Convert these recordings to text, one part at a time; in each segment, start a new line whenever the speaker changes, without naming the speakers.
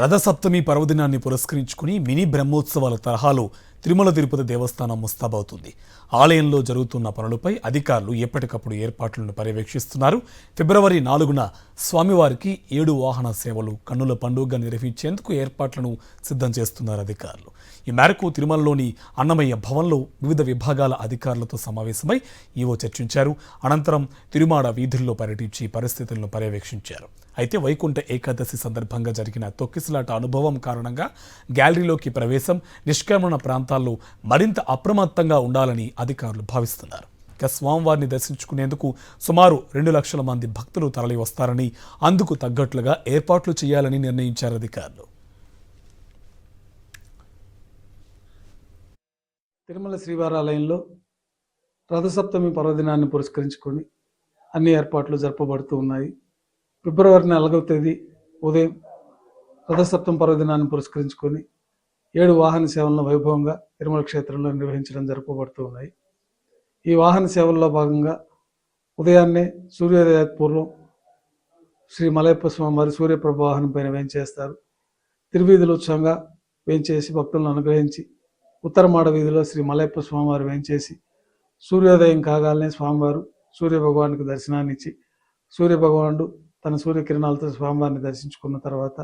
రథసప్తమి పర్వదినాన్ని పురస్కరించుకుని మినీ బ్రహ్మోత్సవాల తరహాలో తిరుమల తిరుపతి దేవస్థానం ముస్తాబవుతుంది. ఆలయంలో జరుగుతున్న పనులపై అధికారులు ఎప్పటికప్పుడు ఏర్పాట్లను పర్యవేక్షిస్తున్నారు. ఫిబ్రవరి 4న స్వామివారికి 7 వాహన సేవలు కన్నుల పండుగగా నిర్వహించేందుకు ఏర్పాట్లను సిద్ధం చేస్తున్నారు అధికారులు. ఈ మేరకు తిరుమలలోని అన్నమయ్య భవన్లో వివిధ విభాగాల అధికారులతో సమావేశమై ఈవో చర్చించారు. అనంతరం తిరుమాడ వీధుల్లో పర్యటించి పరిస్థితులను పర్యవేక్షించారు. అయితే వైకుంఠ ఏకాదశి సందర్భంగా జరిగిన తొక్కిసలాట అనుభవం కారణంగా గ్యాలరీలోకి ప్రవేశం, నిష్క్రమణ ప్రాంతాల్లో మరింత అప్రమత్తంగా ఉండాలని అధికారులు భావిస్తున్నారు. ఇక స్వామివారిని దర్శించుకునేందుకు సుమారు 2 లక్షల మంది భక్తులు తరలి వస్తారని, అందుకు తగ్గట్లుగా ఏర్పాట్లు చేయాలని నిర్ణయించారు అధికారులు.
తిరుమల శ్రీవారాలయంలో రథసప్తమి పర్వదినాన్ని పురస్కరించుకొని అన్ని ఏర్పాట్లు జరపబడుతూ ఉన్నాయి. ఫిబ్రవరి 4వ తేదీ ఉదయం రథసప్తమి పర్వదినాన్ని పురస్కరించుకొని 7 వాహన సేవలను వైభవంగా తిరుమల క్షేత్రంలో నిర్వహించడం జరపబడుతూ ఉన్నాయి. ఈ వాహన సేవల్లో భాగంగా ఉదయాన్నే సూర్యోదయ పూర్వం శ్రీ మలయప్ప స్వామివారి సూర్యప్రభ వాహనం పైన వేంచేస్తారు. తిరువీధులు ఉత్సవంగా వేంచేసి భక్తులను అనుగ్రహించి ఉత్తర మాడ వీధిలో శ్రీ మలయప్ప స్వామివారు వేంచేసి సూర్యోదయం కాగానే స్వామివారు సూర్య భగవానికి దర్శనాన్ని ఇచ్చి సూర్యభగవానుడు తన సూర్యకిరణాలతో స్వామివారిని దర్శించుకున్న తర్వాత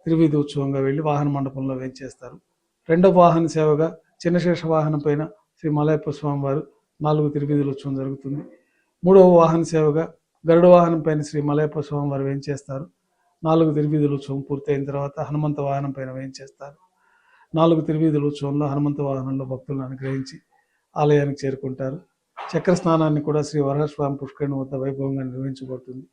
తిరువీధి ఉత్సవంగా వెళ్ళి వాహన మండపంలో వేంచేస్తారు. రెండవ వాహన సేవగా చిన్నశేష వాహనం పైన శ్రీ మలయప్ప స్వామివారు 4 తిరువీధుల ఉత్సవం జరుగుతుంది. మూడవ వాహన సేవగా గరుడ వాహనం పైన శ్రీ మలయప్ప స్వామివారు వేంచేస్తారు. 4 తిరువీధుల ఉత్సవం పూర్తయిన తర్వాత హనుమంత వాహనం పైన వేంచేస్తారు. 4 తిరువీధుల ఉత్సవంలో హనుమంత వాహనంలో భక్తులను అనుగ్రహించి ఆలయానికి చేరుకుంటారు. చక్ర స్నానాన్ని కూడా శ్రీ వరహస్వామి పుష్కరిణి వద్ద వైభవంగా నిర్వహించబడుతుంది.